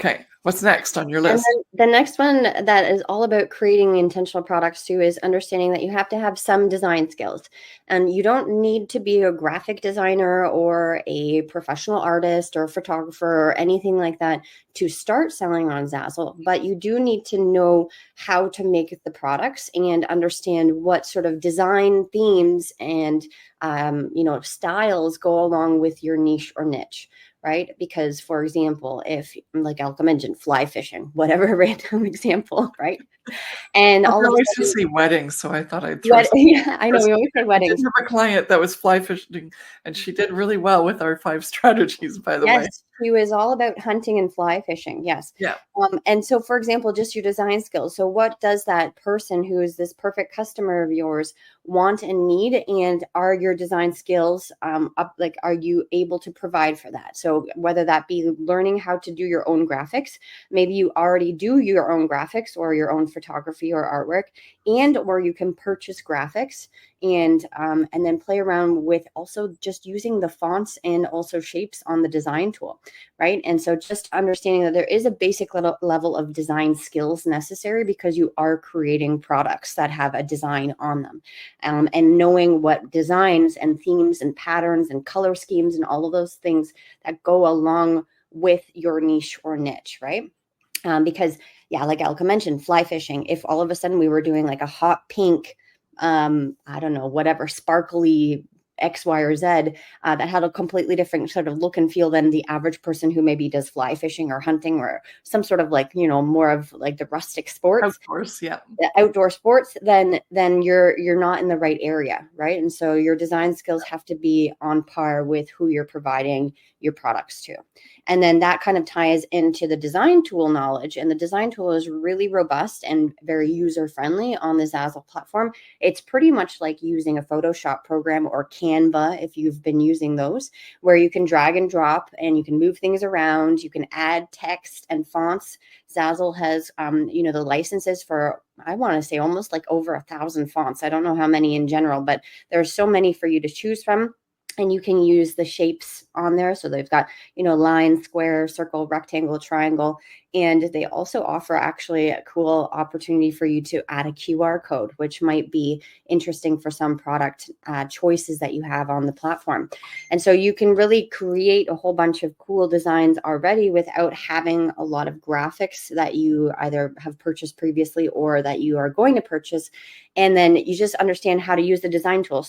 Okay. What's next on your And list? then the next one that is all about creating intentional products too is understanding that you have to have some design skills. And you don't need to be a graphic designer or a professional artist or photographer or anything like that to start selling on Zazzle. But you do need to know how to make the products and understand what sort of design themes and styles go along with your niche or niche, right? Because, for example, if, like Elke mentioned, fly fishing, whatever random example, right? And Well, all we of a always just sudden, say weddings, so I thought I'd throw what? some. Yeah, I know we always say I did weddings. have a client that was fly fishing, and she did really well with our 5 strategies, by the way. Yes, she was all about hunting and fly fishing. Yes. Yeah. And so, for example, just your design skills. So, what does that person who is this perfect customer of yours want and need? And are your design skills up? Like, are you able to provide for that? So, whether that be learning how to do your own graphics, maybe you already do your own graphics or your own photography or artwork, and or you can purchase graphics and then play around with also just using the fonts and also shapes on the design tool, right? And so just understanding that there is a basic level of design skills necessary because you are creating products that have a design on them, and knowing what designs and themes and patterns and color schemes and all of those things that go along with your niche or niche, right? Because yeah, like Elka mentioned, fly fishing, if all of a sudden we were doing like a hot pink, I don't know, whatever, sparkly X, Y, or Z, that had a completely different sort of look and feel than the average person who maybe does fly fishing or hunting or some sort of like, more of like the rustic sports, Of course, yeah. the outdoor sports, then you're not in the right area, right? And so your design skills have to be on par with who you're providing your products to. And then that kind of ties into the design tool knowledge. And the design tool is really robust and very user friendly on the Zazzle platform. It's pretty much like using a Photoshop program or Canva, if you've been using those, where you can drag and drop and you can move things around. You can add text and fonts. Zazzle has, the licenses for, I want to say, almost like over 1,000 fonts. I don't know how many in general, but there's so many for you to choose from. And you can use the shapes on there. So they've got, line, square, circle, rectangle, triangle. And they also offer actually a cool opportunity for you to add a QR code, which might be interesting for some product choices that you have on the platform. And so you can really create a whole bunch of cool designs already without having a lot of graphics that you either have purchased previously or that you are going to purchase. And then you just understand how to use the design tools.